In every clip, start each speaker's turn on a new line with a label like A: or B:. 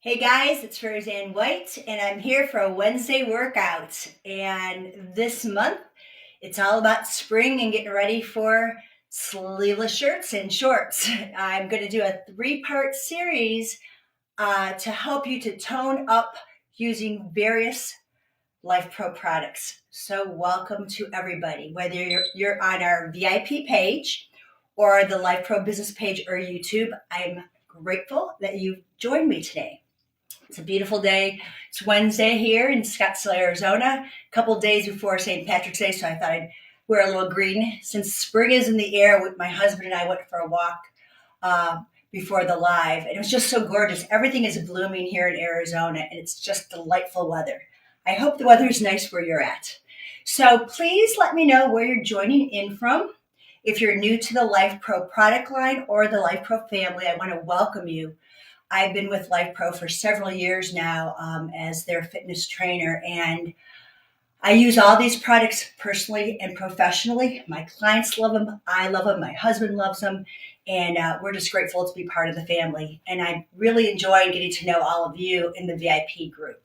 A: Hey guys, it's Roseann White, and I'm here for a Wednesday workout. And this month, it's all about spring and getting ready for sleeveless shirts and shorts. I'm going to do a three-part series to help you to tone up using various Life Pro products. So, welcome to everybody, whether you're on our VIP page or the Life Pro business page or YouTube. I'm grateful that you've joined me today. It's a beautiful day. It's Wednesday here in Scottsdale, Arizona, a couple days before St. Patrick's Day, so I thought I'd wear a little green. Since spring is in the air, my husband and I went for a walk uh, before the live, and it was just so gorgeous. Everything is blooming here in Arizona, and it's just delightful weather. I hope the weather is nice where you're at. So please let me know where you're joining in from. If you're new to the Life Pro product line or the Life Pro family, I want to welcome you. I've been with Life Pro for several years now as their fitness trainer, and I use all these products personally and professionally. My clients love them. I love them. My husband loves them. And we're just grateful to be part of the family. And I really enjoy getting to know all of you in the VIP group.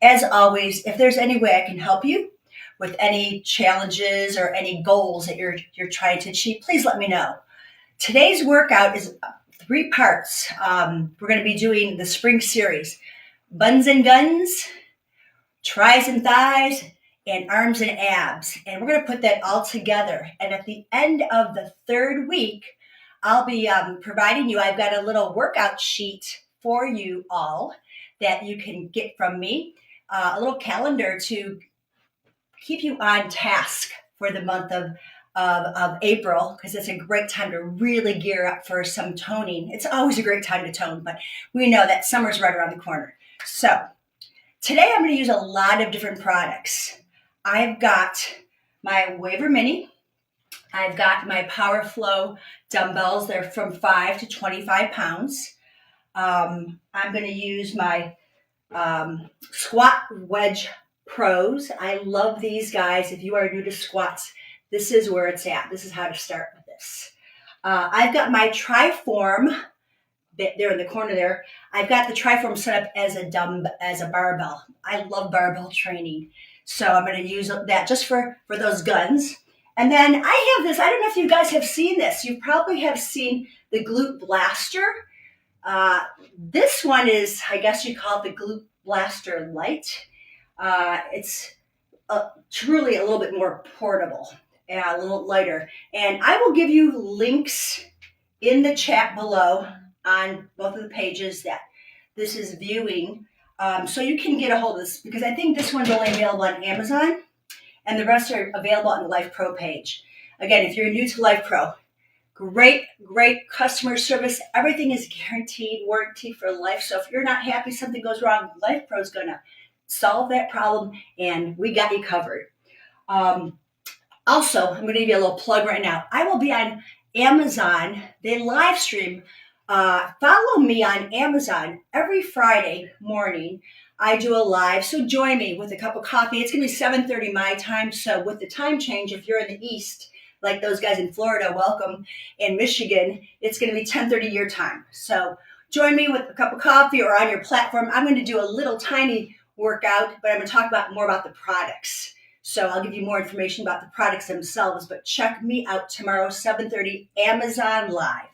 A: As always, if there's any way I can help you with any challenges or any goals that you're trying to achieve, please let me know. Today's workout is three parts. We're going to be doing the spring series: buns and guns, tries and thighs, and arms and abs. And we're going to put that all together. And at the end of the third week, I'll be providing you, I've got a little workout sheet for you all that you can get from me, a little calendar to keep you on task for the month of April, because it's a great time to really gear up for some toning. It's always a great time to tone, but we know that summer's right around the corner. So today I'm going to use a lot of different products. I've got my Waver Mini. I've got my Power Flow dumbbells. They're from 5 to 25 pounds. I'm going to use my Squat Wedge Pros. I love these guys. If you are new to squats, this is where it's at. This is how to start with this. I've got my Triform there in the corner there. I've got the Triform set up as a barbell. I love barbell training, so I'm going to use that just for those guns. And then I have this. I don't know if you guys have seen this. You probably have seen the Glute Blaster. This one is, I guess you call it the Glute Blaster Lite. It's truly a little bit more portable, a little lighter. And I will give you links in the chat below on both of the pages that this is viewing, so you can get a hold of this, because I think this one's only available on Amazon and the rest are available on the Life Pro page. Again, if you're new to Life Pro, great customer service. Everything is guaranteed, warranty for life. So if you're not happy, something goes wrong, Life Pro is going to solve that problem, and we got you covered. Also, I'm going to give you a little plug right now. I will be on Amazon. They live stream. Follow me on Amazon every Friday morning. I do a live, so join me with a cup of coffee. It's going to be 7:30 my time. So with the time change, if you're in the East, like those guys in Florida, welcome. In Michigan, it's going to be 10:30 your time. So join me with a cup of coffee or on your platform. I'm going to do a little tiny workout, but I'm going to talk more about the products. So I'll give you more information about the products themselves, but check me out tomorrow, 7:30 Amazon Live.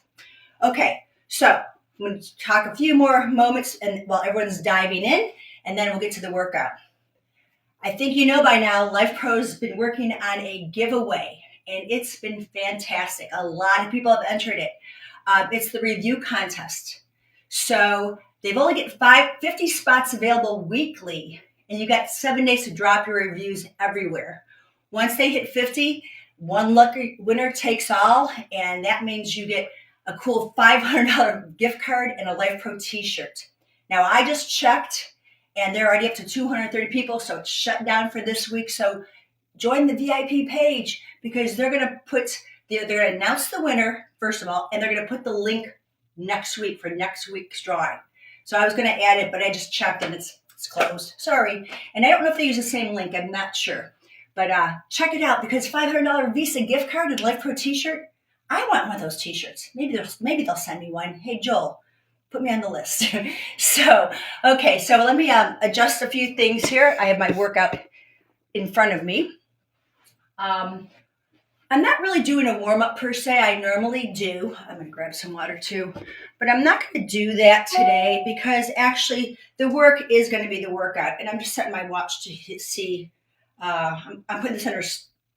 A: Okay, so I'm going to talk a few more moments and while everyone's diving in, and then we'll get to the workout. I think you know by now, Life Pro's been working on a giveaway, and it's been fantastic. A lot of people have entered it. It's the review contest. So they've only got 50 spots available weekly, and you got 7 days to drop your reviews everywhere. Once they hit 50, one lucky winner takes all, and that means you get a cool $500 gift card and a Life Pro t-shirt. Now, I just checked, and they're already up to 230 people, so it's shut down for this week. So join the VIP page, because they're going to announce the winner, first of all, and they're going to put the link next week for next week's drawing. So I was going to add it, but I just checked, and it's closed. Sorry. And I don't know if they use the same link. I'm not sure. But check it out, because $500 Visa gift card and Life Pro t-shirt, I want one of those t-shirts. Maybe they'll send me one. Hey, Joel, Put me on the list. So, okay, so let me adjust a few things here. I have my workout in front of me. I'm not really doing a warm up per se. I normally do. I'm going to grab some water too, but I'm not going to do that today because actually the work is going to be the workout. And I'm just setting my watch to see. I'm putting this under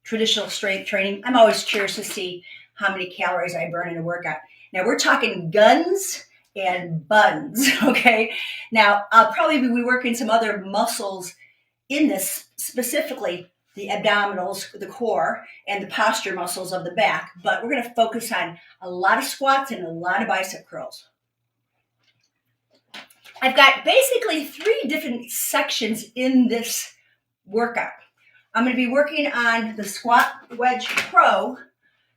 A: traditional strength training. I'm always curious to see how many calories I burn in a workout. Now we're talking guns and buns. Okay. Now I'll probably be working some other muscles in this, specifically the abdominals, the core, and the posture muscles of the back. But we're going to focus on a lot of squats and a lot of bicep curls. I've got basically 3 different sections in this workout. I'm going to be working on the squat wedge pro.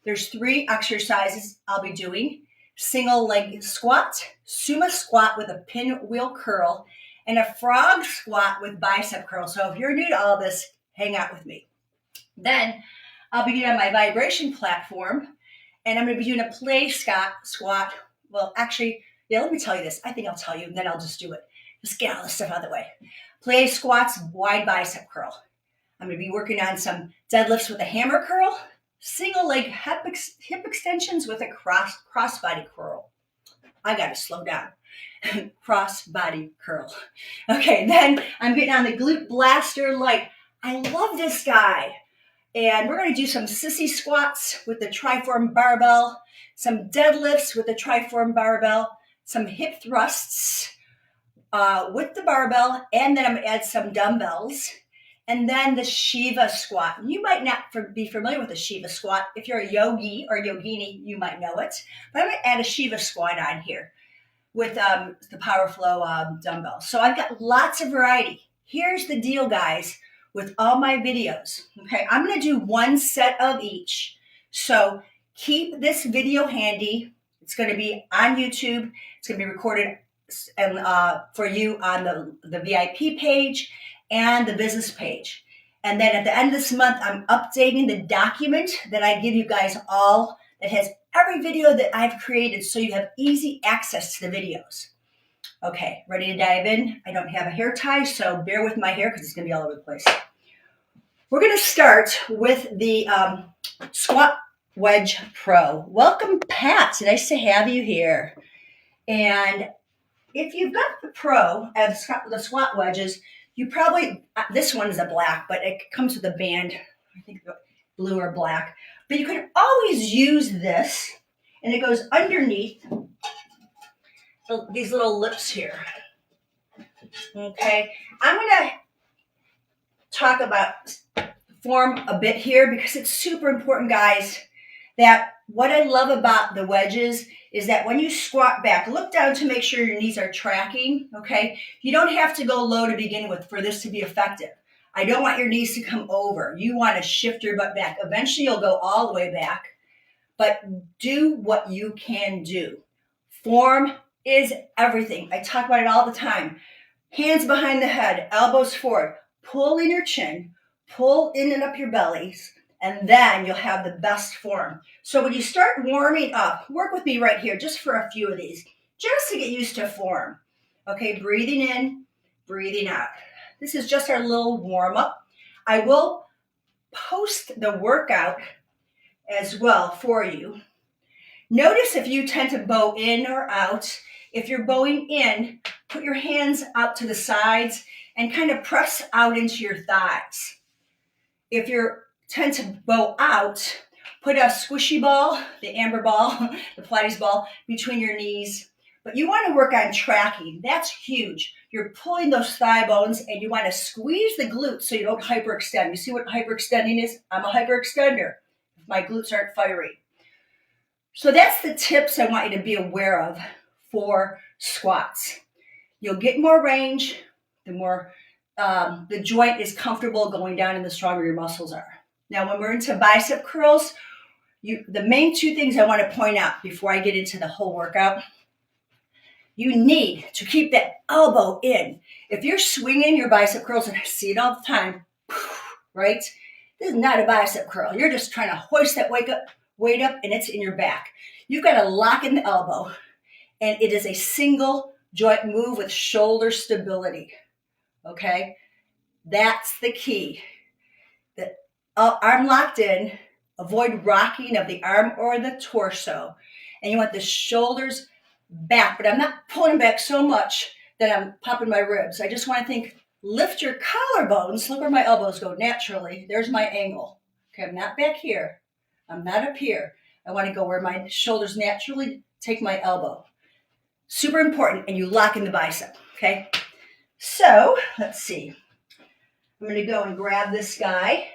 A: There's 3 exercises I'll be doing. Single leg squat, sumo squat with a pinwheel curl, and a frog squat with bicep curls. So if you're new to all this, hang out with me. Then I'll be on my vibration platform, and I'm going to be doing a play squat. Well, actually, let me tell you this. I think I'll tell you, and then I'll just do it. Just get all this stuff out of the way. Play squats, wide bicep curl. I'm going to be working on some deadlifts with a hammer curl, single leg hip extensions with a cross body curl. I got to slow down. Cross body curl. Okay, then I'm getting on the glute blaster light. I love this guy. And we're going to do some sissy squats with the triform barbell, some deadlifts with the triform barbell, some hip thrusts with the barbell, and then I'm going to add some dumbbells. And then the Shiva squat. You might not be familiar with the Shiva squat. If you're a yogi or yogini, you might know it. But I'm going to add a Shiva squat on here with the Power Flow dumbbells. So I've got lots of variety. Here's the deal, guys, with all my videos. Okay, I'm going to do 1 set of each. So keep this video handy. It's going to be on YouTube. It's going to be recorded for you on the VIP page and the business page. And then at the end of this month, I'm updating the document that I give you guys all that has every video that I've created so you have easy access to the videos. Okay, ready to dive in? I don't have a hair tie, so bear with my hair because it's going to be all over the place. We're going to start with the Squat Wedge Pro. Welcome, Pat. Nice to have you here. And if you've got the Pro and the squat wedges, you probably, this one is a black, but it comes with a band, I think blue or black. But you can always use this, and it goes underneath these little lips here. Okay, I'm going to talk about form a bit here because it's super important, guys, that what I love about the wedges is that when you squat back, look down to make sure your knees are tracking, okay? You don't have to go low to begin with for this to be effective. I don't want your knees to come over. You want to shift your butt back. Eventually, you'll go all the way back, but do what you can do. Form is everything. I talk about it all the time. Hands behind the head, elbows forward, pull in your chin, pull in and up your bellies, and then you'll have the best form. So when you start warming up, work with me right here just for a few of these, just to get used to form. Okay, breathing in, breathing out. This is just our little warm up. I will post the workout as well for you. Notice if you tend to bow in or out. If you're bowing in, put your hands out to the sides and kind of press out into your thighs. If you tend to bow out, put a squishy ball, the amber ball, the Pilates ball, between your knees. But you want to work on tracking. That's huge. You're pulling those thigh bones and you want to squeeze the glutes so you don't hyperextend. You see what hyperextending is? I'm a hyperextender. My glutes aren't fiery. So that's the tips I want you to be aware of for squats. You'll get more range, the more the joint is comfortable going down and the stronger your muscles are. Now, when we're into bicep curls, the main 2 things I want to point out before I get into the whole workout, you need to keep that elbow in. If you're swinging your bicep curls, and I see it all the time, right? This is not a bicep curl. You're just trying to hoist that weight up, and it's in your back. You've got to lock in the elbow and it is a single joint move with shoulder stability, okay? That's the key. The arm locked in, avoid rocking of the arm or the torso, and you want the shoulders back, but I'm not pulling back so much that I'm popping my ribs. I just want to think, lift your collarbones, look where my elbows go naturally. There's my angle. Okay, I'm not back here. I'm not up here. I want to go where my shoulders naturally take my elbow. Super important, and you lock in the bicep, okay? So, let's see. I'm going to go and grab this guy.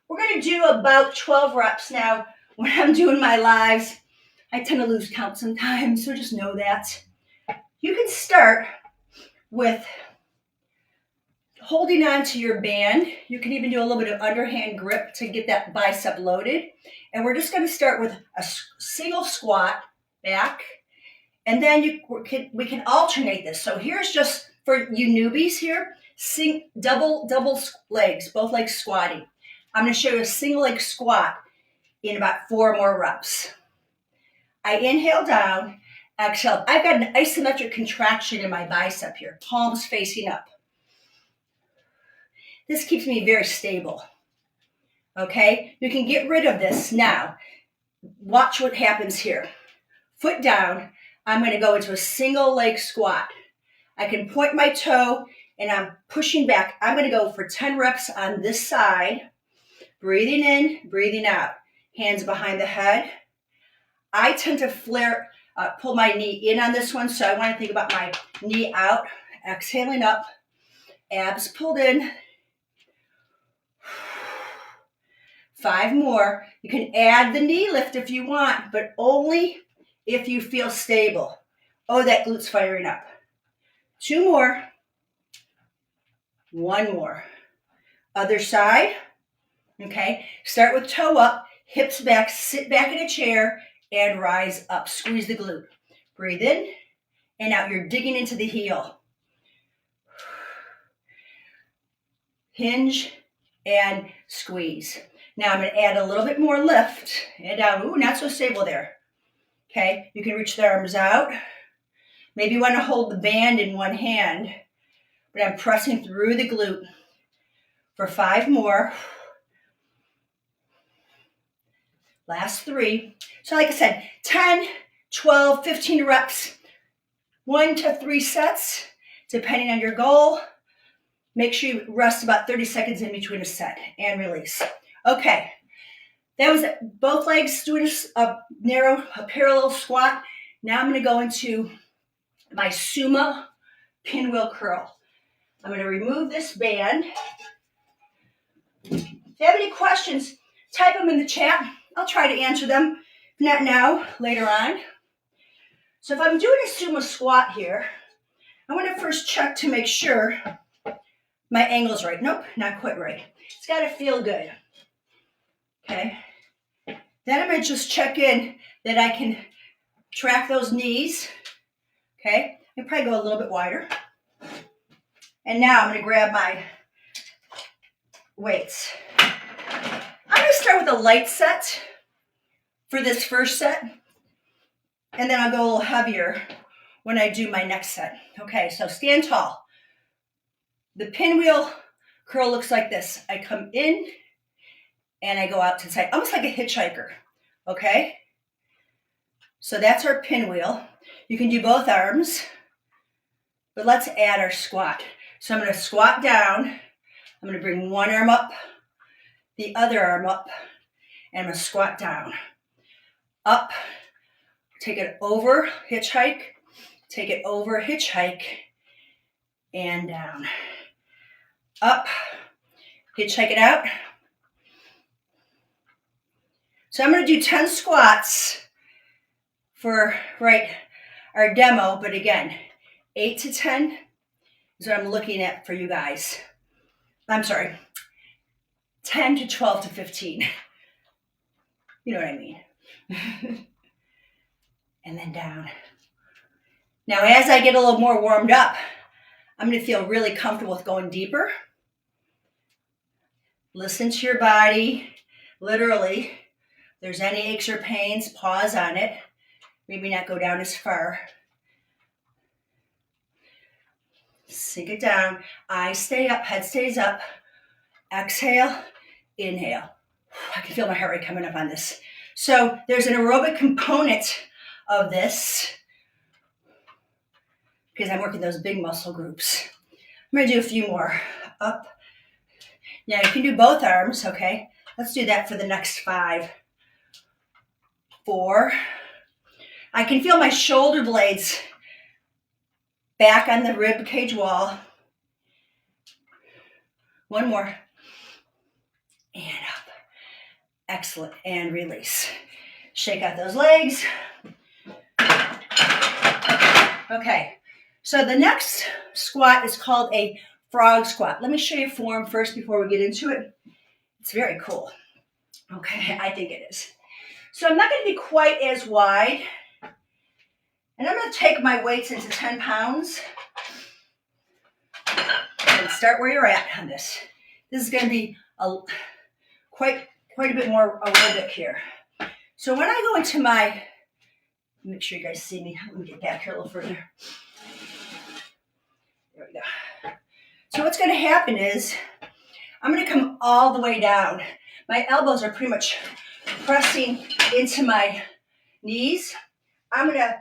A: We're going to do about 12 reps. Now, when I'm doing my lives, I tend to lose count sometimes, so just know that. You can start with holding on to your band. You can even do a little bit of underhand grip to get that bicep loaded. And we're just going to start with a single squat back, and then we can alternate this. So here's just for you newbies here, double legs, both legs squatting. I'm going to show you a single leg squat in about 4 more reps. I inhale down, exhale. I've got an isometric contraction in my bicep here, palms facing up. This keeps me very stable. Okay, you can get rid of this now. Watch what happens here. Foot down, I'm going to go into a single leg squat. I can point my toe and I'm pushing back. I'm going to go for 10 reps on this side. Breathing in, breathing out. Hands behind the head. I tend to pull my knee in on this one, so I want to think about my knee out. Exhaling up, abs pulled in. 5 more. You can add the knee lift if you want, but only if you feel stable. Oh, that glute's firing up. 2 more. 1 more. Other side. Okay. Start with toe up, hips back, sit back in a chair, and rise up. Squeeze the glute. Breathe in and out. You're digging into the heel. Hinge and squeeze. Now I'm going to add a little bit more lift and down. Ooh, not so stable there. Okay, you can reach the arms out. Maybe you want to hold the band in one hand, but I'm pressing through the glute for 5 more. Last 3. So like I said, 10, 12, 15 reps, 1 to 3 sets, depending on your goal. Make sure you rest about 30 seconds in between a set and release. Okay, that was both legs doing a parallel squat. Now I'm going to go into my sumo pinwheel curl. I'm going to remove this band. If you have any questions, type them in the chat. I'll try to answer them. If not now, later on. So if I'm doing a sumo squat here, I want to first check to make sure my angle's right. Nope, not quite right. It's got to feel good. Okay. Then I'm going to just check in that I can track those knees. Okay. I can probably go a little bit wider. And now I'm going to grab my weights. I'm going to start with a light set for this first set. And then I'll go a little heavier when I do my next set. Okay, so stand tall. The pinwheel curl looks like this. I come in and I go out to the side, almost like a hitchhiker. Okay? So that's our pinwheel. You can do both arms, but let's add our squat. So I'm going to squat down. I'm going to bring one arm up, the other arm up, and I'm going to squat down. Up, take it over, hitchhike, take it over, hitchhike, and down. Up, hitchhike it out. So I'm going to do 10 squats for our demo, but again, 8 to 10 is what I'm looking at for you guys. I'm sorry, 10 to 12 to 15. You know what I mean. And then down. Now, as I get a little more warmed up, I'm going to feel really comfortable with going deeper. Listen to your body, literally. If there's any aches or pains, pause on it. Maybe not go down as far. Sink it down. Eyes stay up, head stays up. Exhale, inhale. I can feel my heart rate coming up on this. So there's an aerobic component of this because I'm working those big muscle groups. I'm gonna do a few more. Up. Now you can do both arms, okay? Let's do that for the next 5. 4. I can feel my shoulder blades back on the rib cage wall. 1 more. And up. Excellent. And release. Shake out those legs. Okay. So the next squat is called a frog squat. Let me show you form first before we get into it. It's very cool. Okay, I think it is. So I'm not going to be quite as wide. And I'm going to take my weights into 10 pounds. And start where you're at on this. This is going to be quite a bit more aerobic here. So when I go into my, make sure you guys see me. Let me get back here a little further. There we go. So what's going to happen is I'm going to come all the way down. My elbows are pretty much pressing into my knees. I'm going to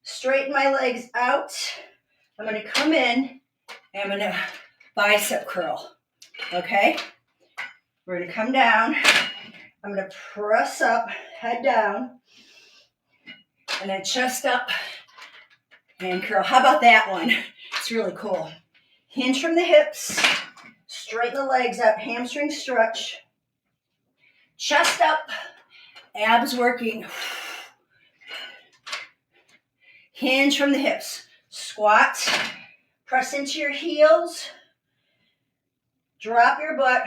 A: straighten my legs out. I'm going to come in and I'm going to bicep curl. Okay? We're going to come down. I'm going to press up, head down, and then chest up and curl. How about that one? It's really cool. Hinge from the hips, straighten the legs up, hamstring stretch, chest up, abs working. Hinge from the hips, squat, press into your heels, drop your butt,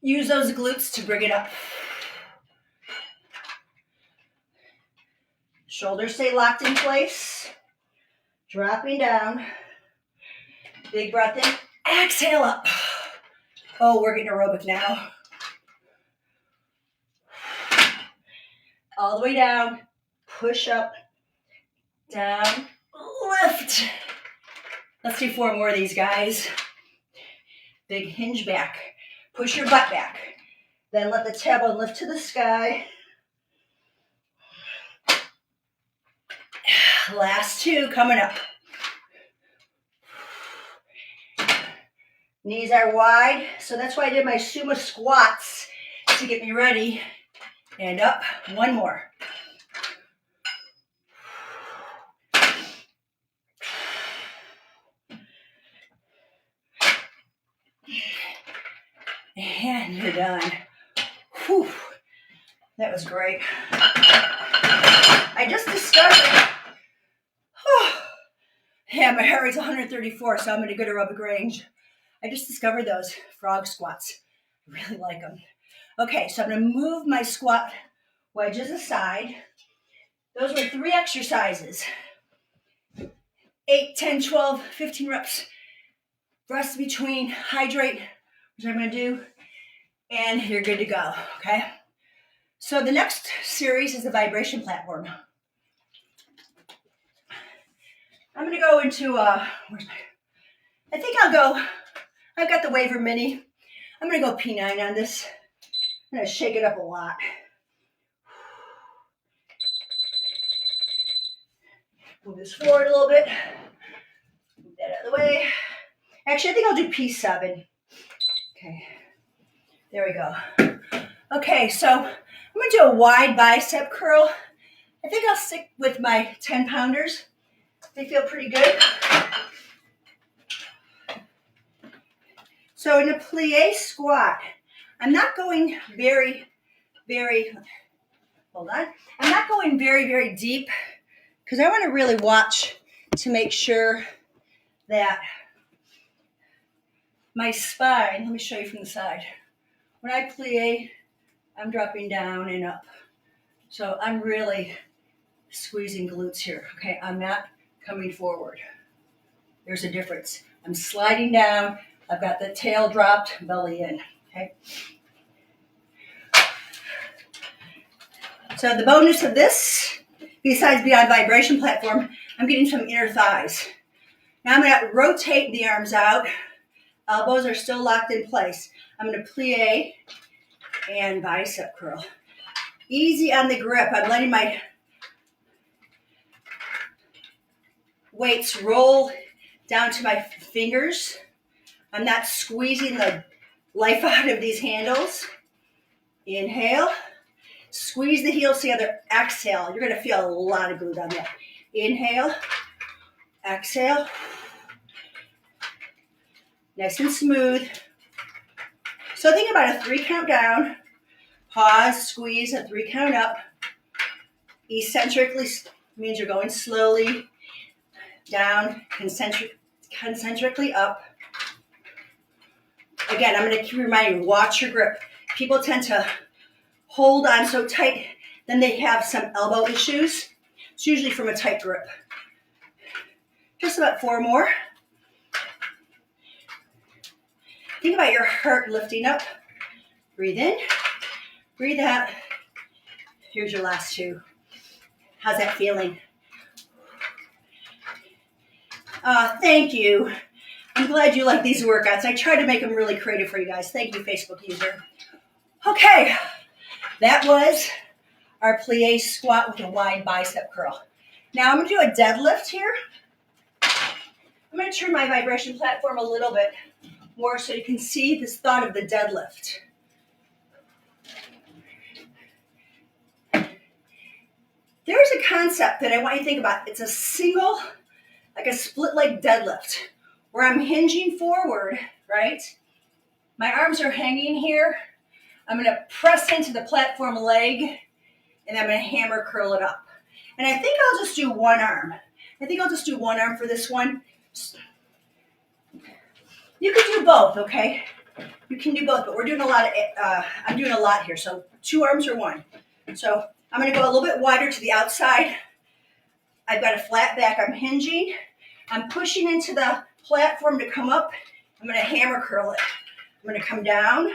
A: use those glutes to bring it up. Shoulders stay locked in place, dropping down. Big breath in, exhale up. Oh, we're getting aerobic now. All the way down, push up, down, lift. Let's do 4 more of these, guys. Big hinge back. Push your butt back. Then let the tailbone lift to the sky. Last 2 coming up. Knees are wide, so that's why I did my sumo squats to get me ready. And up, 1 more. And you're done. Whew. That was great. I just discovered, yeah, my heart rate's 134, so I'm in a good aerobic range. I just discovered those frog squats. I really like them. Okay, so I'm going to move my squat wedges aside. Those were 3 exercises. 8, 10, 12, 15 reps. Rest between, hydrate, which I'm going to do, and you're good to go, okay? So the next series is the vibration platform. I'm going to go into, I've got the Waver Mini. I'm going to go P9 on this. I'm going to shake it up a lot. Move this forward a little bit. Move that out of the way. Actually, I think I'll do P7. Okay, there we go. Okay, so I'm going to do a wide bicep curl. I think I'll stick with my 10 pounders. They feel pretty good. So in a plie squat, I'm not going very deep because I want to really watch to make sure that my spine, let me show you from the side. When I plie, I'm dropping down and up. So I'm really squeezing glutes here, okay? I'm not coming forward. There's a difference. I'm sliding down. I've got the tail dropped, belly in, okay? So the bonus of this, besides being on vibration platform, I'm getting some inner thighs. Now I'm going to rotate the arms out. Elbows are still locked in place. I'm going to plie and bicep curl. Easy on the grip. I'm letting my weights roll down to my fingers. I'm not squeezing the life out of these handles. Inhale. Squeeze the heels together. Exhale. You're going to feel a lot of glute on that. Inhale. Exhale. Nice and smooth. So think about a 3 count down. Pause, squeeze, a 3 count up. Eccentrically means you're going slowly down, concentrically up. Again, I'm going to keep reminding you, watch your grip. People tend to hold on so tight, then they have some elbow issues. It's usually from a tight grip. Just about 4 more. Think about your heart lifting up. Breathe in, breathe out. Here's your last 2. How's that feeling? Thank you. I'm glad you like these workouts. I try to make them really creative for you guys. Thank you, Facebook user. Okay, that was our plie squat with a wide bicep curl. Now I'm going to do a deadlift here. I'm going to turn my vibration platform a little bit more so you can see this thought of the deadlift. There's a concept that I want you to think about. It's a single, like a split leg deadlift, where I'm hinging forward, right? My arms are hanging here. I'm going to press into the platform leg, and I'm going to hammer curl it up. And I think I'll just do one arm. I think I'll just do one arm for this one. You can do both, okay? You can do both, but we're doing a lot of, I'm doing a lot here. So 2 arms or 1. So I'm going to go a little bit wider to the outside. I've got a flat back. I'm hinging. I'm pushing into the platform to come up. I'm going to hammer curl it. I'm going to come down.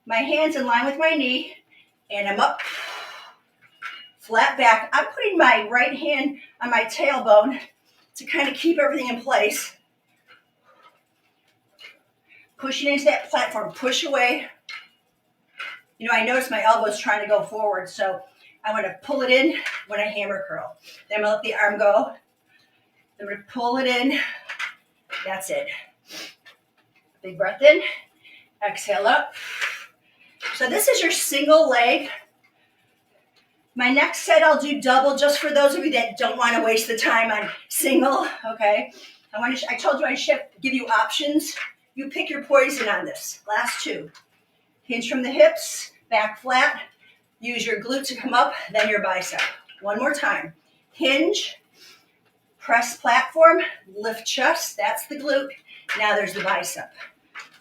A: My hand's in line with my knee, and I'm up. Flat back. I'm putting my right hand on my tailbone to kind of keep everything in place. Pushing into that platform. Push away. You know, I notice my elbow's trying to go forward, so I want to pull it in when I hammer curl. Then I'm going to let the arm go. I'm going to pull it in. That's it. Big breath in. Exhale up. So this is your single leg. My next set I'll do double, just for those of you that don't want to waste the time on single, okay? I told you I'd give you options. You pick your poison on this. Last 2. Hinge from the hips, back flat. Use your glute to come up, then your bicep. One more time. Hinge, press platform, lift chest. That's the glute. Now there's the bicep.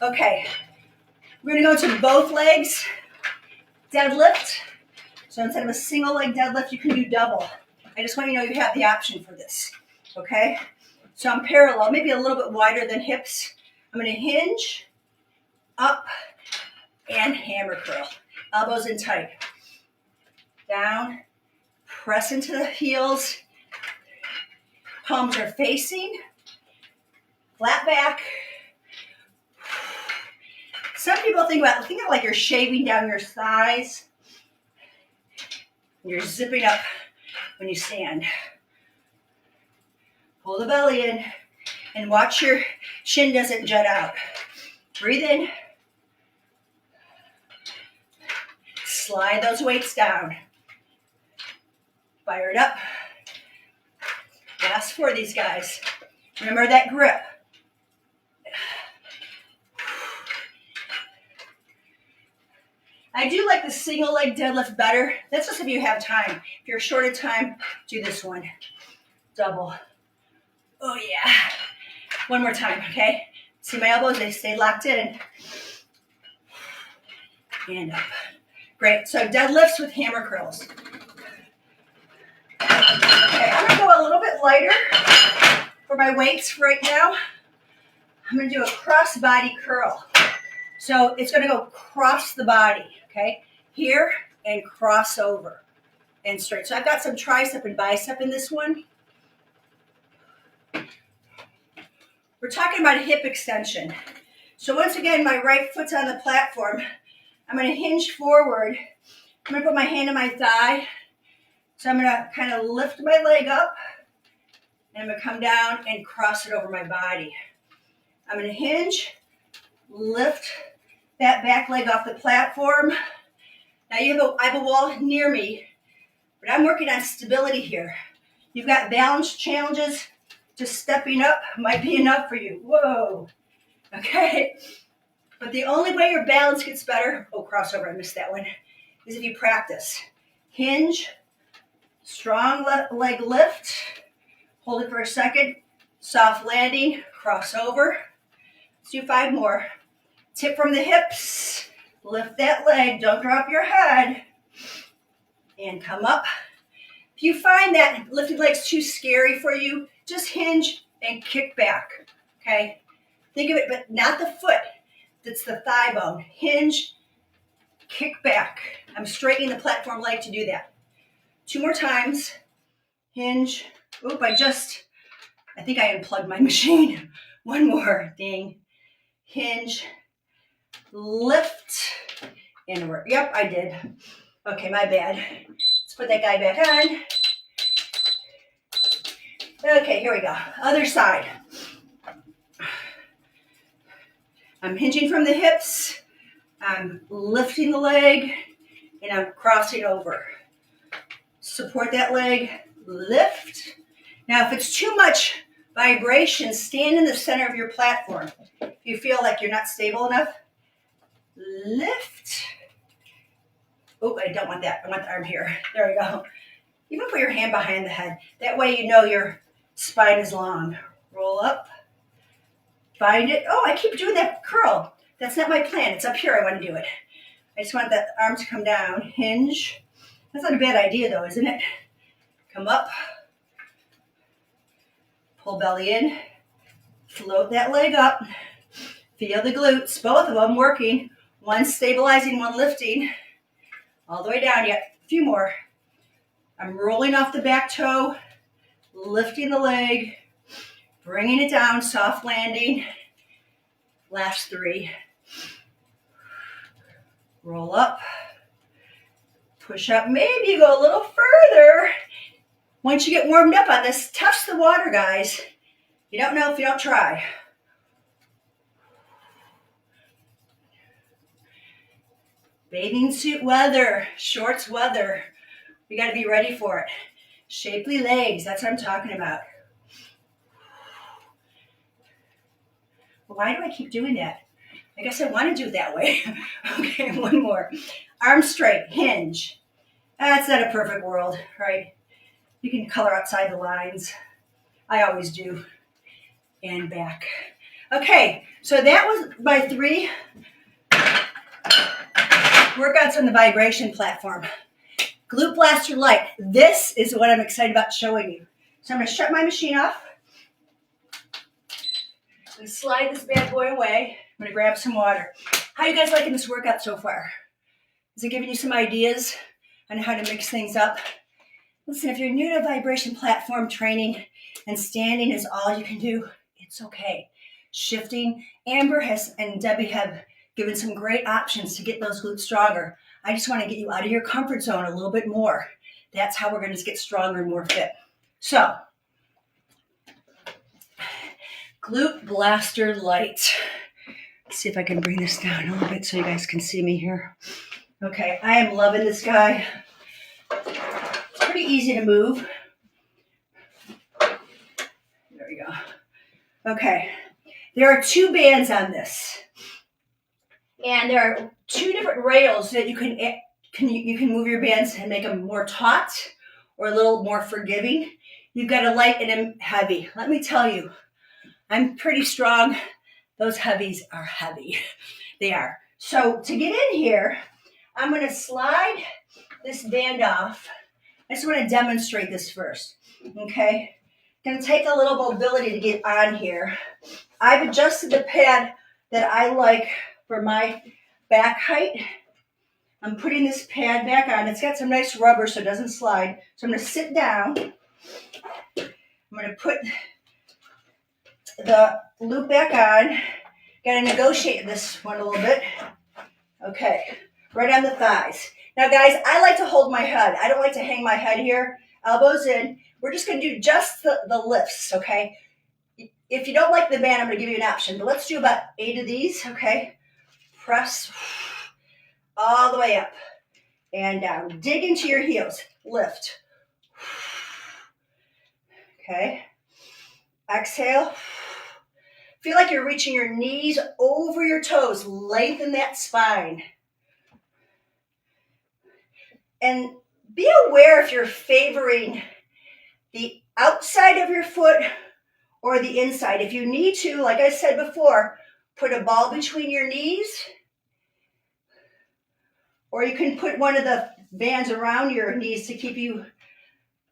A: Okay, we're going to go to both legs. Deadlift. So instead of a single leg deadlift, you can do double. I just want you to know you have the option for this. Okay? So I'm parallel, maybe a little bit wider than hips. I'm going to hinge, up, and hammer curl. Elbows in tight. Down, press into the heels. Palms are facing. Flat back. Some people think of it like you're shaving down your thighs. You're zipping up when you stand. Pull the belly in and watch your chin doesn't jut out. Breathe in. Slide those weights down. Fire it up. Last 4 of these guys. Remember that grip. I do like the single leg deadlift better. That's just if you have time. If you're short of time, do this one. Double. Oh yeah. One more time, okay? See my elbows, they stay locked in. And up. Great, so deadlifts with hammer curls. Okay, I'm gonna go a little bit lighter for my weights right now. I'm gonna do a cross body curl. So it's gonna go across the body, okay? Here and cross over and straight. So I've got some tricep and bicep in this one. we're talking about a hip extension. So once again, my right foot's on the platform. I'm going to hinge forward. I'm going to put my hand on my thigh. So I'm going to kind of lift my leg up, and I'm going to come down and cross it over my body. I'm going to hinge, lift that back leg off the platform. Now I have a wall near me, but I'm working on stability here. You've got balance challenges, just stepping up might be enough for you. Whoa. Okay. But the only way your balance gets better, oh, crossover, I missed that one, is if you practice. Hinge, strong leg lift, hold it for a second, soft landing, cross over. Let's do 5 more. Tip from the hips, lift that leg, don't drop your head, and come up. If you find that lifting leg's too scary for you, just hinge and kick back, okay? Think of it, but not the foot, that's the thigh bone. Hinge, kick back. I'm straightening the platform leg to do that. 2 more times. Hinge. Oop, I think I unplugged my machine. 1 more. Ding. Hinge. Lift. And work. Yep, I did. Okay, my bad. Let's put that guy back on. Okay, here we go. Other side. I'm hinging from the hips. I'm lifting the leg. And I'm crossing over. Support that leg. Lift. Now, if it's too much vibration, stand in the center of your platform. If you feel like you're not stable enough, lift. Oh, I don't want that. I want the arm here. There we go. Even put your hand behind the head. That way you know your spine is long. Roll up. Find it. Oh, I keep doing that curl. That's not my plan. It's up here I want to do it. I just want that arm to come down. Hinge. That's not a bad idea though, isn't it? Come up. Pull belly in. Float that leg up. Feel the glutes. Both of them working. One stabilizing, one lifting. All the way down yet. A few more. I'm rolling off the back toe. Lifting the leg. Bringing it down. Soft landing. Last 3. Roll up. Push up. Maybe you go a little further. Once you get warmed up on this, touch the water, guys. You don't know if you don't try. Bathing suit weather, shorts weather. We got to be ready for it. Shapely legs, that's what I'm talking about. Why do I keep doing that? I guess I want to do it that way. Okay, 1 more. Arms straight, hinge. That's not a perfect world, right? You can color outside the lines. I always do. And back. Okay, so that was my 3 workouts on the vibration platform. Glute Blaster Light. This is what I'm excited about showing you. So I'm going to shut my machine off. I'm going to slide this bad boy away. I'm going to grab some water. How are you guys liking this workout so far? Is it giving you some ideas on how to mix things up? Listen, if you're new to vibration platform training and standing is all you can do, it's okay. Shifting. Amber and Debbie have given some great options to get those glutes stronger. I just want to get you out of your comfort zone a little bit more. That's how we're going to get stronger and more fit. So, Glute Blaster Light. Let's see if I can bring this down a little bit so you guys can see me here. Okay, I am loving this guy. It's pretty easy to move. There we go. Okay, there are 2 bands on this. And there are 2 different rails that you can move your bands and make them more taut or a little more forgiving. You've got a light and a heavy. Let me tell you, I'm pretty strong. Those heavies are heavy. They are. So to get in here, I'm going to slide this band off. I just want to demonstrate this first. Okay? Going to take a little mobility to get on here. I've adjusted the pad that I like for my back height. I'm putting this pad back on. It's got some nice rubber so it doesn't slide. So I'm going to sit down. I'm going to put the loop back on. Got to negotiate this one a little bit. Okay, right on the thighs. Now guys, I like to hold my head. I don't like to hang my head here. Elbows in. We're just going to do just the lifts, okay? If you don't like the band, I'm going to give you an option, but let's do about 8 of these, okay? Press all the way up and down. Dig into your heels. Lift. Okay. Exhale. Feel like you're reaching your knees over your toes. Lengthen that spine. And be aware if you're favoring the outside of your foot or the inside. If you need to, like I said before, put a ball between your knees, or you can put one of the bands around your knees to keep you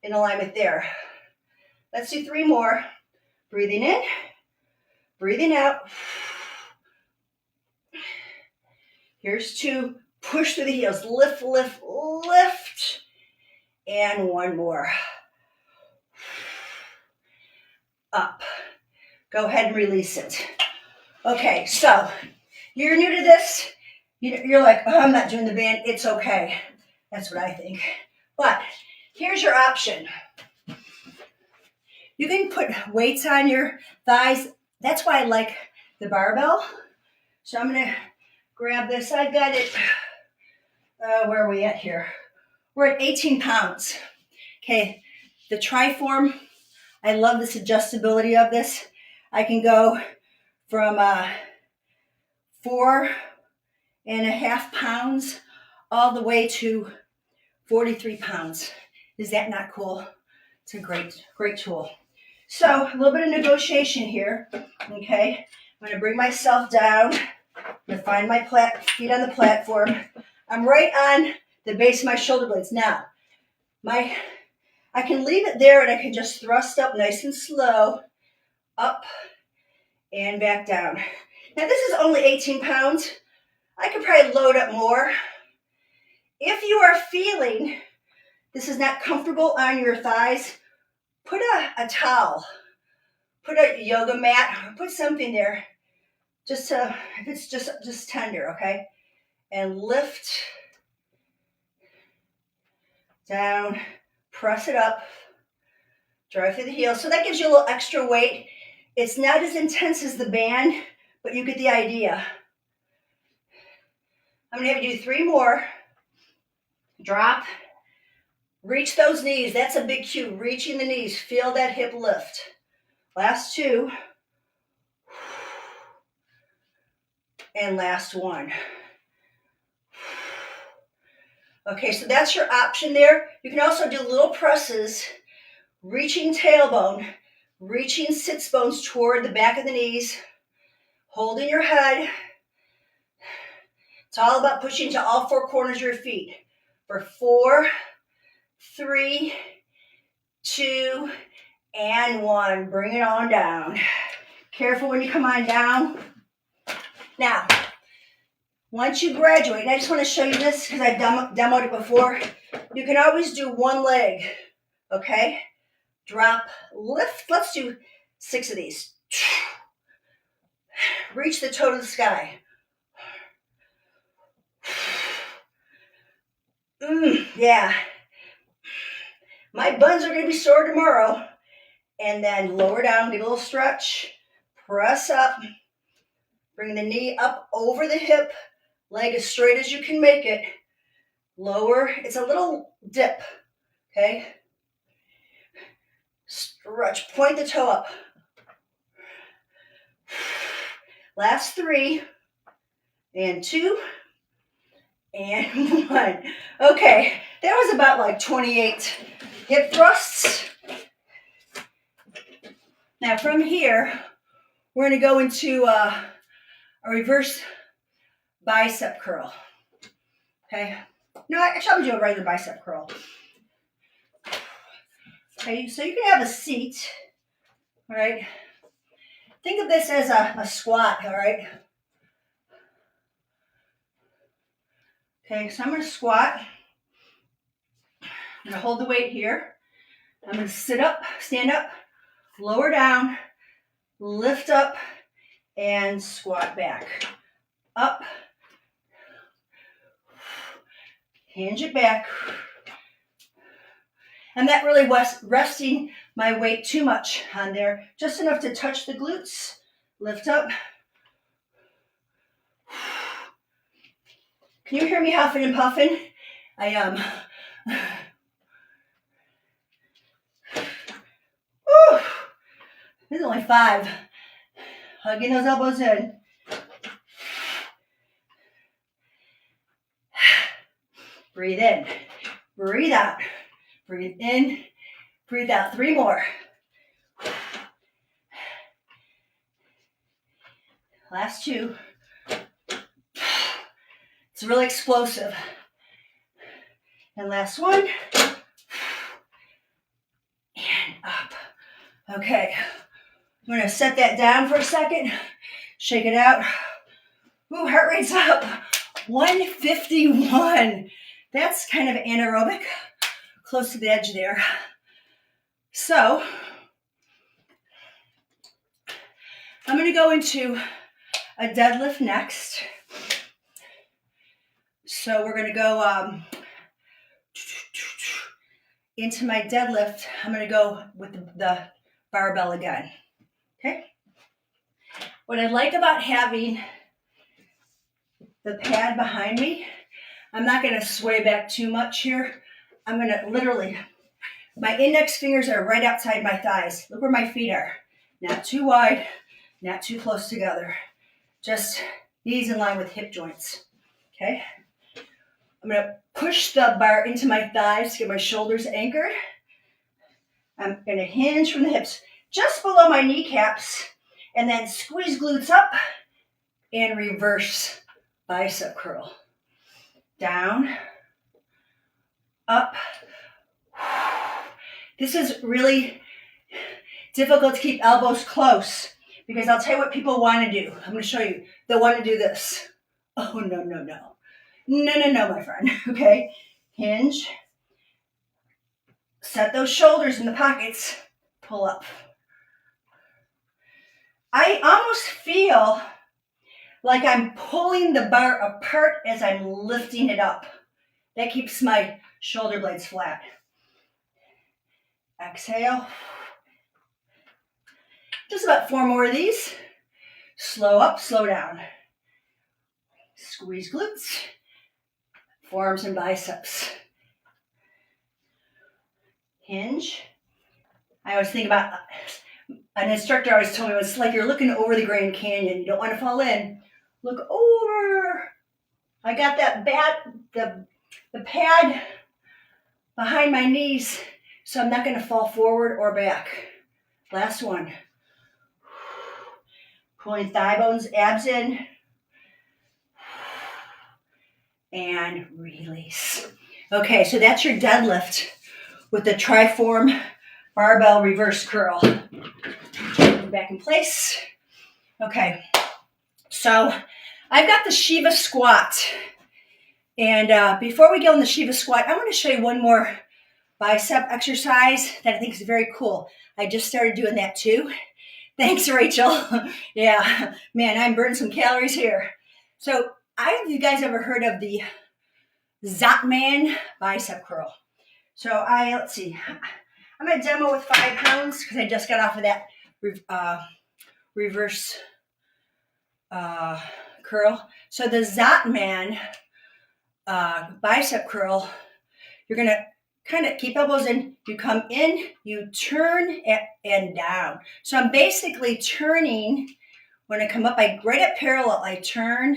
A: in alignment there. Let's do 3 more. Breathing in, breathing out. Here's 2. Push through the heels. Lift, lift, lift. And 1 more. Up. Go ahead and release it. Okay, so you're new to this. You're like, oh, I'm not doing the band. It's okay. That's what I think. But here's your option. You can put weights on your thighs. That's why I like the barbell. So I'm going to grab this. I got it. Where are we at here? We're at 18 pounds. Okay, the Triform. I love this adjustability of this. I can go from 4.5 pounds all the way to 43 pounds. Is that not cool? It's a great, great tool. So a little bit of negotiation here. Okay, I'm going to bring myself down. I'm going to find my feet on the platform. I'm right on the base of my shoulder blades. Now, I can leave it there and I can just thrust up nice and slow, up and back down. Now this is only 18 pounds. I could probably load up more. If you are feeling this is not comfortable on your thighs, put a towel, put a yoga mat, or put something there, just to, if it's just tender, okay? And lift down, press it up, drive through the heels. So that gives you a little extra weight. It's not as intense as the band, but you get the idea. I'm gonna have you do 3 more. Drop, reach those knees. That's a big cue, reaching the knees. Feel that hip lift. Last 2. And last 1. Okay, so that's your option there. You can also do little presses, reaching tailbone, reaching sits bones toward the back of the knees, holding your head. It's all about pushing to all 4 corners of your feet. For 4, 3, 2, and 1. Bring it on down. Careful when you come on down. Now, once you graduate, and I just want to show you this because I've demoed it before, you can always do 1 leg, okay? Drop, lift. Let's do 6 of these. Reach the toe to the sky. Yeah. My buns are going to be sore tomorrow. And then lower down, give a little stretch. Press up. Bring the knee up over the hip. Leg as straight as you can make it. Lower. It's a little dip. Okay? Stretch. Point the toe up. Last 3. And 2. And 1. Okay. That was about like 28 hip thrusts. Now from here, we're going to go into a reverse bicep curl. Okay. No, actually, I'm going to do a regular bicep curl. Okay, so you can have a seat. All right. Think of this as a squat. All right. Okay, so I'm going to squat. I'm going to hold the weight here. I'm going to sit up, stand up, lower down, lift up, and squat back. Up, hinge it back. I'm not really resting my weight too much on there, just enough to touch the glutes. Lift up. Can you hear me huffing and puffing? I am. Woo. This is only 5. Hugging those elbows in. Breathe in. Breathe out. Breathe in. Breathe out. 3 more. Last 2. It's really explosive. And last 1. And up. Okay. I'm going to set that down for a second. Shake it out. Ooh, heart rate's up. 151. That's kind of anaerobic. Close to the edge there. So, I'm going to go into a deadlift next. So we're going to go into my deadlift. I'm going to go with the barbell again. Okay. What I like about having the pad behind me, I'm not going to sway back too much here. I'm going to literally, my index fingers are right outside my thighs. Look where my feet are. Not too wide, not too close together. Just knees in line with hip joints. Okay. I'm going to push the bar into my thighs to get my shoulders anchored. I'm going to hinge from the hips just below my kneecaps and then squeeze glutes up and reverse bicep curl. Down, up. This is really difficult to keep elbows close because I'll tell you what people want to do. I'm going to show you. They'll want to do this. Oh, no, no, no. No, no, no, my friend. Okay. Hinge. Set those shoulders in the pockets. Pull up. I almost feel like I'm pulling the bar apart as I'm lifting it up. That keeps my shoulder blades flat. Exhale. Just about 4 more of these. Slow up, slow down. Squeeze glutes. Forearms and biceps. Hinge. I always think about, an instructor always told me, it's like you're looking over the Grand Canyon. You don't want to fall in. Look over. I got that the pad behind my knees, so I'm not going to fall forward or back. Last one. Pulling thigh bones, abs in. And release. Okay, so that's your deadlift with the triform barbell reverse curl. Back in place. Okay, so I've got the Shiva squat. And before we go in the Shiva squat, I want to show you one more bicep exercise that I think is very cool. I just started doing that too. Thanks, Rachel. Yeah, man, I'm burning some calories here. So, have you guys ever heard of the Zotman bicep curl? So let's see. I'm going to demo with 5 pounds because I just got off of that reverse curl. So the Zotman bicep curl, you're going to kind of keep elbows in. You come in, you turn and down. So I'm basically turning. When I come up, right at parallel, I turn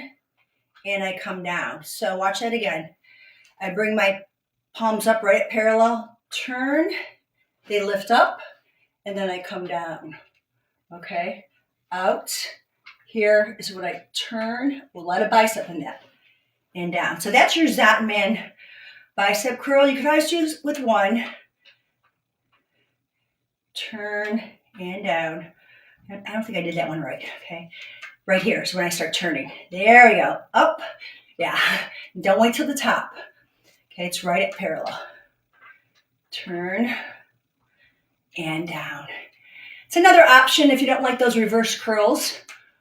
A: and I come down. So watch that again. I bring my palms up right at parallel, turn, they lift up, and then I come down. Okay, out. Here is what I turn, a lot of bicep in that, and down. So that's your Zotman bicep curl. You can always do this with 1. Turn and down. I don't think I did that one right. Okay, right here is when I start turning. There we go. Up. Yeah. Don't wait till the top. Okay, it's right at parallel. Turn and down. It's another option if you don't like those reverse curls,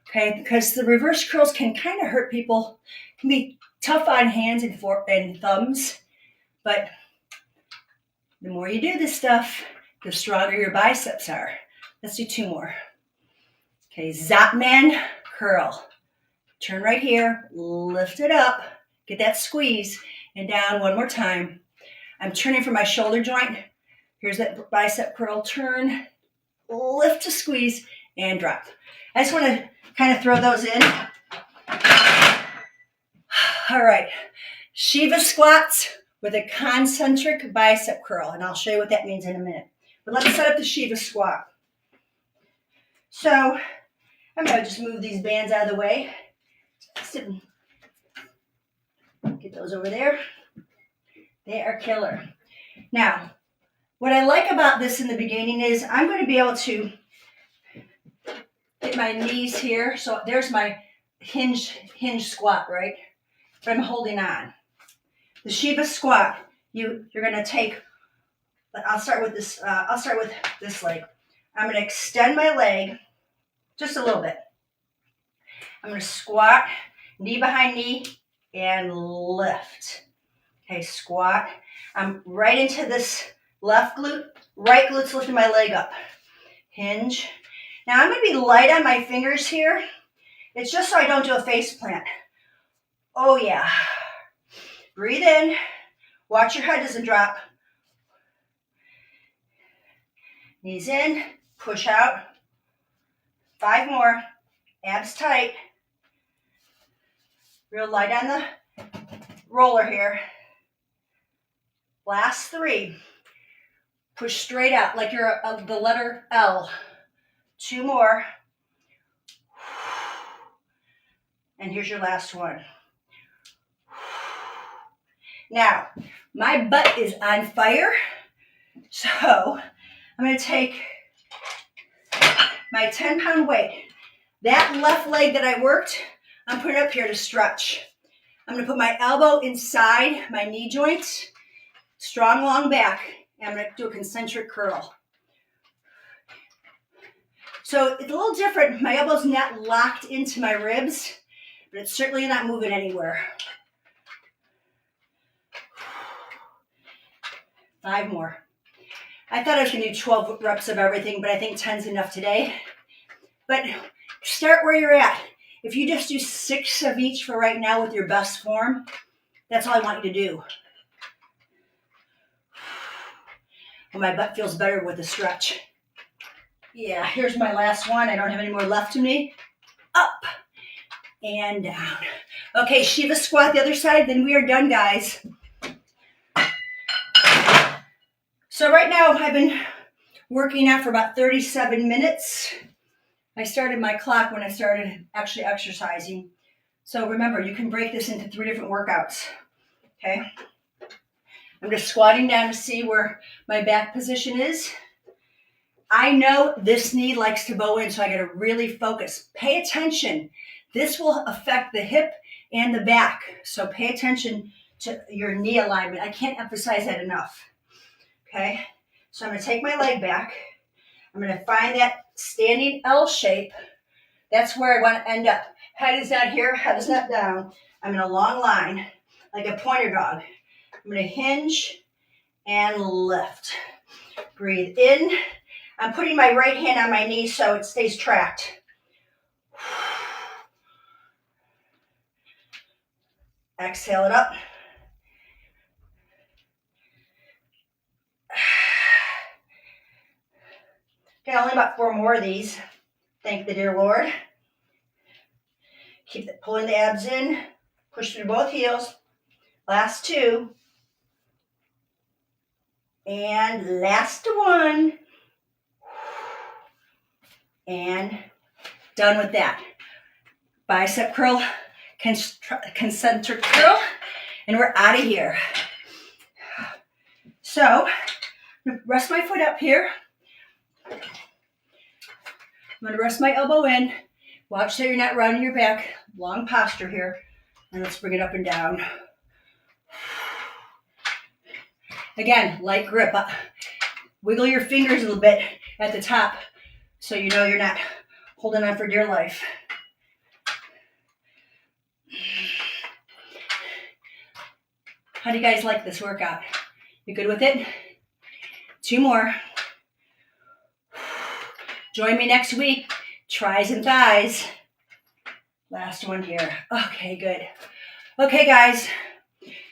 A: okay? Because the reverse curls can kind of hurt people, can be tough on hands and thumbs, but the more you do this stuff, the stronger your biceps are. Let's do 2 more. Okay, Zapman curl. Turn right here, lift it up, get that squeeze, and down 1 more time. I'm turning from my shoulder joint. Here's that bicep curl, turn, lift to squeeze, and drop. I just want to kind of throw those in. All right, Shiva squats with a concentric bicep curl, and I'll show you what that means in a minute. But let's set up the Shiva squat. So I'm going to just move these bands out of the way. Get those over there. They are killer. Now, what I like about this in the beginning is I'm going to be able to get my knees here. So there's my hinge squat, right? But I'm holding on. The Shiva squat, you're going to take, I'll start with this leg. I'm going to extend my leg just a little bit. I'm going to squat, knee behind knee, and lift. Okay, squat. I'm right into this left glute, right glute's lifting my leg up. Hinge. Now I'm going to be light on my fingers here. It's just so I don't do a face plant. Oh yeah. Breathe in. Watch your head doesn't drop. Knees in. Push out. 5 more. Abs tight. Real light on the roller here. Last 3. Push straight out like you're the letter L. 2 more. And here's your last one. Now, my butt is on fire. So I'm going to take my 10-pound weight. That left leg that I worked, I'm putting up here to stretch. I'm going to put my elbow inside my knee joint, strong long back, and I'm going to do a concentric curl. So it's a little different. My elbow's not locked into my ribs, but it's certainly not moving anywhere. 5 more. I thought I was going to do 12 reps of everything, but I think 10's enough today. But start where you're at. If you just do 6 of each for right now with your best form, that's all I want you to do. Well, my butt feels better with the stretch. Yeah, here's my last one. I don't have any more left to me. Up and down. Okay, Shiva squat the other side, then we are done, guys. So right now I've been working out for about 37 minutes. I started my clock when I started actually exercising. So remember, you can break this into 3 different workouts, okay? I'm just squatting down to see where my back position is. I know this knee likes to bow in, so I got to really focus. Pay attention. This will affect the hip and the back, so pay attention to your knee alignment. I can't emphasize that enough, okay? So I'm going to take my leg back. I'm going to find that standing L shape. That's where I want to end up. Head is not here, head is not down. I'm in a long line, like a pointer dog. I'm going to hinge and lift. Breathe in. I'm putting my right hand on my knee so it stays tracked. Exhale it up. Okay, only about 4 more of these. Thank the dear Lord. Keep pulling the abs in. Push through both heels. Last 2. And last 1. And done with that. Bicep curl, concentric curl, and we're out of here. So, I'm going to rest my foot up here. I'm going to rest my elbow in. Watch so you're not rounding your back. Long posture here. And let's bring it up and down. Again, light grip. Wiggle your fingers a little bit at the top so you know you're not holding on for dear life. How do you guys like this workout? You good with it? 2 more. Join me next week. Tries and thighs. Last one here. Okay, good. Okay, guys.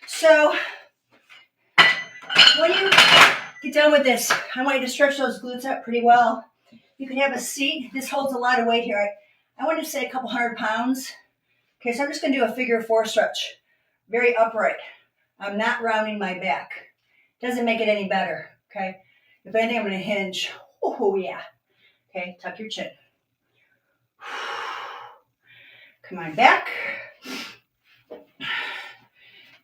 A: So when you get done with this, I want you to stretch those glutes out pretty well. You can have a seat. This holds a lot of weight here. I want to say a couple 100 pounds. Okay, so I'm just going to do a figure 4 stretch. Very upright. I'm not rounding my back. Doesn't make it any better, okay? If anything, I'm going to hinge. Oh, yeah. Okay, tuck your chin. Come on back.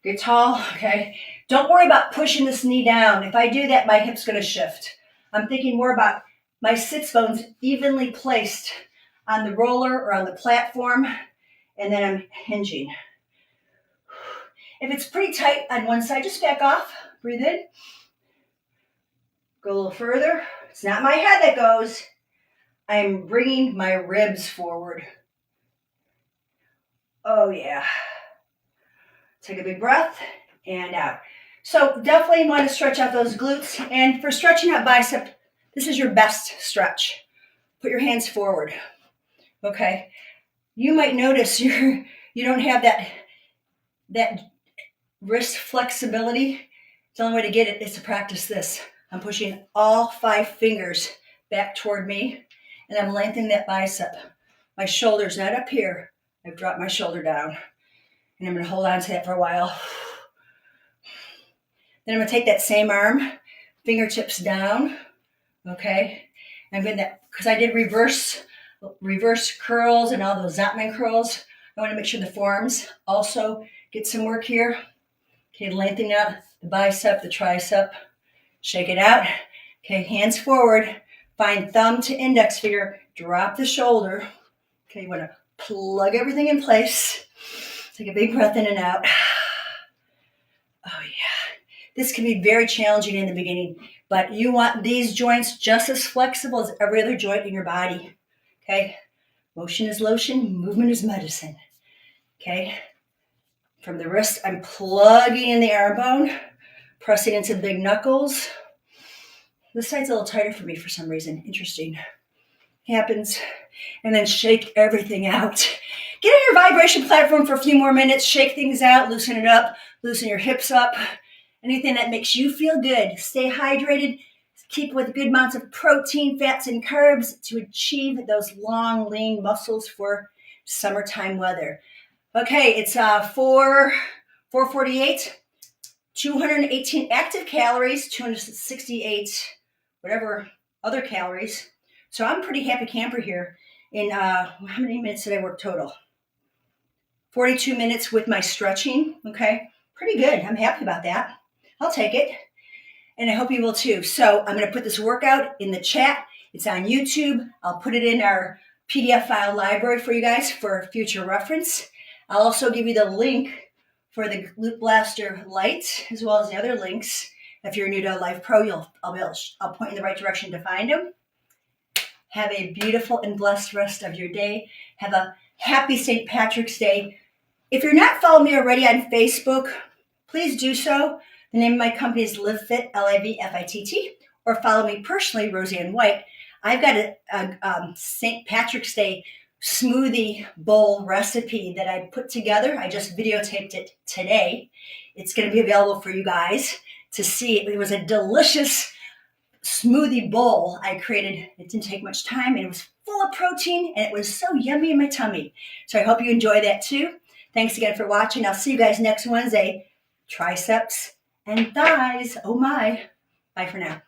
A: Get tall, okay? Don't worry about pushing this knee down. If I do that, my hip's going to shift. I'm thinking more about my sits bones evenly placed on the roller or on the platform, and then I'm hinging. If it's pretty tight on one side, just back off. Breathe in. Go a little further. It's not my head that goes. I'm bringing my ribs forward. Oh, yeah. Take a big breath and out. So definitely want to stretch out those glutes. And for stretching out bicep, this is your best stretch. Put your hands forward. Okay. You might notice you don't have that wrist flexibility. The only way to get it is to practice this. I'm pushing all 5 fingers back toward me, and I'm lengthening that bicep. My shoulder's not up here. I've dropped my shoulder down, and I'm going to hold on to that for a while. Then I'm going to take that same arm, fingertips down, okay? I'm going to, because I did reverse curls and all those Zotman curls, I want to make sure the forearms also get some work here. Okay, lengthening out the bicep, the tricep. Shake it out. Okay, hands forward. Find thumb to index finger. Drop the shoulder. Okay, you want to plug everything in place. Take a big breath in and out. Oh, yeah. This can be very challenging in the beginning, but you want these joints just as flexible as every other joint in your body. Okay? Motion is lotion. Movement is medicine. Okay? From the wrist, I'm plugging in the arm bone, pressing into the big knuckles. This side's a little tighter for me for some reason. Interesting. Happens. And then shake everything out. Get on your vibration platform for a few more minutes. Shake things out. Loosen it up. Loosen your hips up. Anything that makes you feel good. Stay hydrated. Keep with good amounts of protein, fats, and carbs to achieve those long, lean muscles for summertime weather. Okay, it's 4:48, 218 active calories, 268 whatever other calories. So I'm pretty happy camper here. In how many minutes did I work total? 42 minutes with my stretching. Okay, pretty good. I'm happy about that. I'll take it, and I hope you will too. So I'm going to put this workout in the chat. It's on YouTube. I'll put it in our PDF file library for you guys for future reference. I'll also give you the link for the Glute Blaster Lite, as well as the other links. If you're new to Life Pro, I'll point in the right direction to find them. Have a beautiful and blessed rest of your day. Have a happy St. Patrick's Day. If you're not following me already on Facebook, please do so. The name of my company is LiveFit, LIVFITT, or follow me personally, Roseann White. I've got a St. Patrick's Day smoothie bowl recipe that I put together. I just videotaped it today. It's going to be available for you guys to see. It was a delicious smoothie bowl I created. It didn't take much time, and it was full of protein, and it was so yummy in my tummy. So I hope you enjoy that too. Thanks again for watching. I'll see you guys next Wednesday. Triceps and thighs. Oh my. Bye for now.